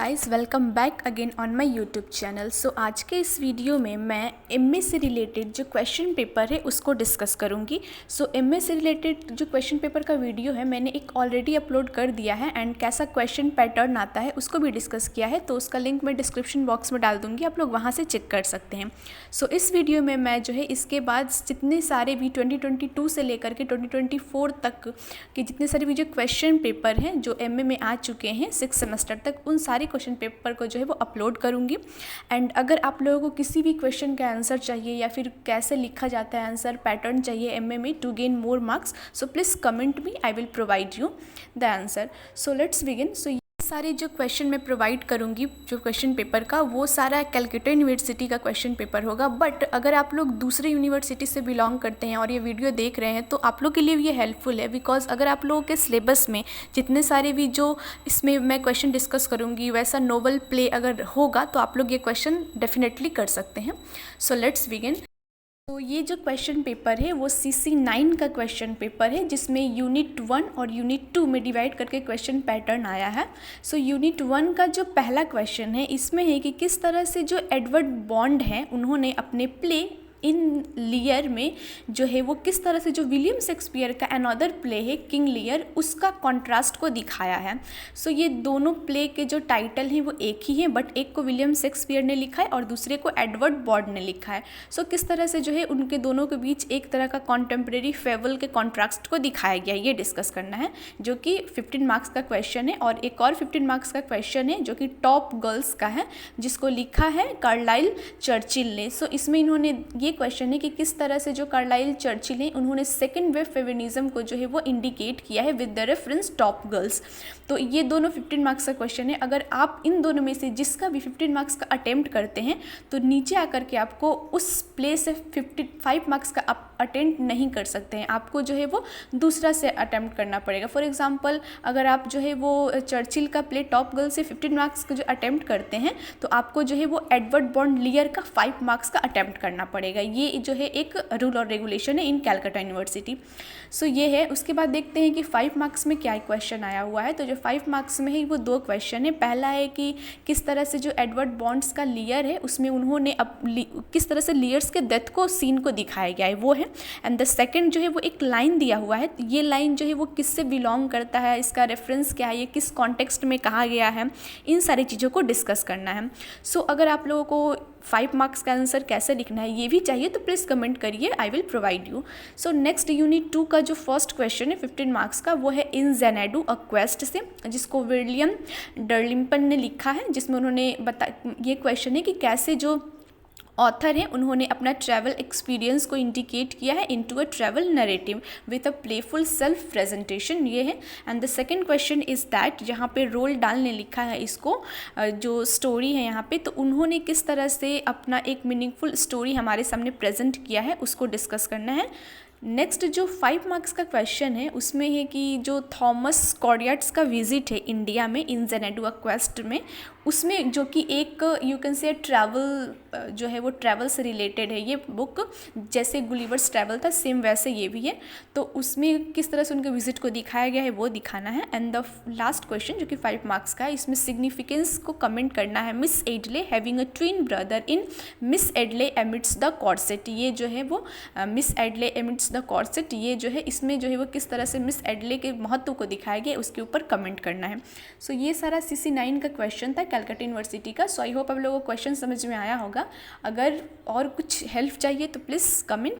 Guys, welcome back again on my YouTube channel. So आज के इस वीडियो में मैं एमए से रिलेटेड जो क्वेश्चन पेपर है उसको डिस्कस करूंगी। सो एमए से रिलेटेड जो क्वेश्चन पेपर का वीडियो है मैंने एक ऑलरेडी अपलोड कर दिया है एंड कैसा क्वेश्चन पैटर्न आता है उसको भी डिस्कस किया है, तो उसका लिंक मैं डिस्क्रिप्शन बॉक्स में डाल दूँगी, आप लोग वहाँ से चेक कर सकते हैं। सो इस वीडियो में मैं जो है इसके बाद जितने सारे भी 2022 से लेकर के 2024 तक के जितने सारे भी जो क्वेश्चन पेपर हैं जो एमए में आ चुके हैं 6 सेमेस्टर तक, उन सारे क्वेश्चन पेपर को जो है वो अपलोड करूँगी। एंड अगर आप लोगों को किसी भी क्वेश्चन का आंसर चाहिए या फिर कैसे लिखा जाता है आंसर पैटर्न चाहिए एमए में to gain more marks, so please comment me, I will provide you the answer. So let's begin. So सारे जो क्वेश्चन मैं प्रोवाइड करूंगी जो क्वेश्चन पेपर का, वो सारा कलकत्ता यूनिवर्सिटी का क्वेश्चन पेपर होगा। बट अगर आप लोग दूसरे यूनिवर्सिटी से बिलोंग करते हैं और ये वीडियो देख रहे हैं तो आप लोग के लिए भी ये हेल्पफुल है, बिकॉज अगर आप लोगों के सिलेबस में जितने सारे भी जो इसमें मैं क्वेश्चन डिस्कस करूँगी वैसा नोवेल प्ले अगर होगा तो आप लोग ये क्वेश्चन डेफिनेटली कर सकते हैं। सो लेट्स बिगिन। तो ये जो क्वेश्चन पेपर है वो CC9 का क्वेश्चन पेपर है जिसमें यूनिट 1 और यूनिट 2 में डिवाइड करके क्वेश्चन पैटर्न आया है। सो यूनिट 1 का जो पहला क्वेश्चन है इसमें है कि किस तरह से जो एडवर्ड बॉन्ड हैं उन्होंने अपने प्ले इन लियर में जो है वो किस तरह से जो विलियम शेक्सपियर का अनदर प्ले है किंग लियर उसका कॉन्ट्रास्ट को दिखाया है। सो ये दोनों प्ले के जो टाइटल हैं वो एक ही हैं, बट एक को विलियम शेक्सपियर ने लिखा है और दूसरे को एडवर्ड बॉन्ड ने लिखा है। सो किस तरह से जो है उनके दोनों के बीच एक तरह का कॉन्टेम्प्रेरी फेबल के कॉन्ट्रास्ट को दिखाया गया, ये डिस्कस करना है, जो कि 15 मार्क्स का क्वेश्चन है। और एक और 15 मार्क्स का क्वेश्चन है जो कि टॉप गर्ल्स का है जिसको लिखा है कार्लाइल चर्चिल ने। सो इसमें इन्होंने ये क्वेश्चन है कि किस तरह से जो कार्लाइल चर्चिल हैं उन्होंने सेकेंड वेव फेमिनिज्म को जो है वो इंडिकेट किया है with the reference top girls. तो ये दोनों 15 मार्क्स का क्वेश्चन है। अगर आप इन दोनों में से जिसका भी 15 मार्क्स का अटेम्प्ट करते हैं तो नीचे आकर के आपको उस प्ले से 55 मार्क्स का अटेम्प्ट नहीं कर सकते हैं, आपको जो है वो दूसरा से अटेम्प्ट करना पड़ेगा। फॉर एग्जाम्पल अगर आप जो है वो चर्चिल का प्ले टॉप गर्ल से 15 मार्क्स का जो अटेम्प्ट करते हैं तो आपको जो है वो एडवर्ड बॉन्ड लियर का 5 मार्क्स का अटेम्प्ट करना पड़ेगा। ये जो है एक रूल और रेगुलेशन है इन कलकत्ता यूनिवर्सिटी। सो ये है। उसके बाद देखते हैं कि 5 मार्क्स में क्या क्वेश्चन आया हुआ है। तो जो 5 मार्क्स में है वो 2 क्वेश्चन है। पहला है कि किस तरह से जो एडवर्ड बॉन्ड्स का लियर है उसमें उन्होंने किस तरह से लियर्स के डेथ को सीन को दिखाया गया है, वो है। एंड द सेकंड जो है वो एक लाइन दिया हुआ है, ये लाइन जो है वो किससे बिलोंग करता है, इसका रेफरेंस क्या है, ये किस कॉन्टेक्स्ट में कहा गया है, इन सारी चीज़ों को डिस्कस करना है। सो अगर आप लोगों को 5 मार्क्स का आंसर कैसे लिखना है ये भी चाहिए तो प्लीज़ कमेंट करिए, आई will provide you. So next unit 2 का जो फर्स्ट क्वेश्चन है 15 मार्क्स का, वो है इन ज़ेनाडू अ क्वेस्ट से, जिसको विलियम डर्लिम्पन ने लिखा है, जिसमें उन्होंने ये क्वेश्चन है कि कैसे जो ऑथर हैं उन्होंने अपना ट्रैवल एक्सपीरियंस को इंडिकेट किया है into a travel narrative with a playful self presentation, ये है। And the second question is that, जहाँ पे रोल डाल ने लिखा है इसको जो स्टोरी है यहाँ पे, तो उन्होंने किस तरह से अपना एक मीनिंगफुल स्टोरी हमारे सामने प्रेजेंट किया है उसको डिस्कस करना है। नेक्स्ट जो 5 मार्क्स का क्वेश्चन है उसमें है कि जो थॉमस कॉर्डियट्स का विजिट है इंडिया में इन ज़ेनाडू अ क्वेस्ट में, उसमें जो कि एक यू कैन से ट्रैवल जो है वो ट्रैवल से रिलेटेड है ये बुक, जैसे गुलिवर्स ट्रैवल था सेम वैसे ये भी है। तो उसमें किस तरह से उनके विजिट को दिखाया गया है वो दिखाना है। एंड द लास्ट क्वेश्चन जो कि 5 मार्क्स का है, इसमें सिग्निफिकेंस को कमेंट करना है। Miss Adley having a twin brother in Miss Adley emits the corset, ये जो है वो Miss Adley emits the corset, ये जो है इसमें जो है वो किस तरह से मिस एडले के महत्व को दिखाया गया उसके ऊपर कमेंट करना है। सो ये सारा CC9 का क्वेश्चन था कलकत्ता यूनिवर्सिटी का। सो आई होप आप लोगों को क्वेश्चन समझ में आया होगा। अगर और कुछ हेल्प चाहिए तो प्लीज़ कमेंट।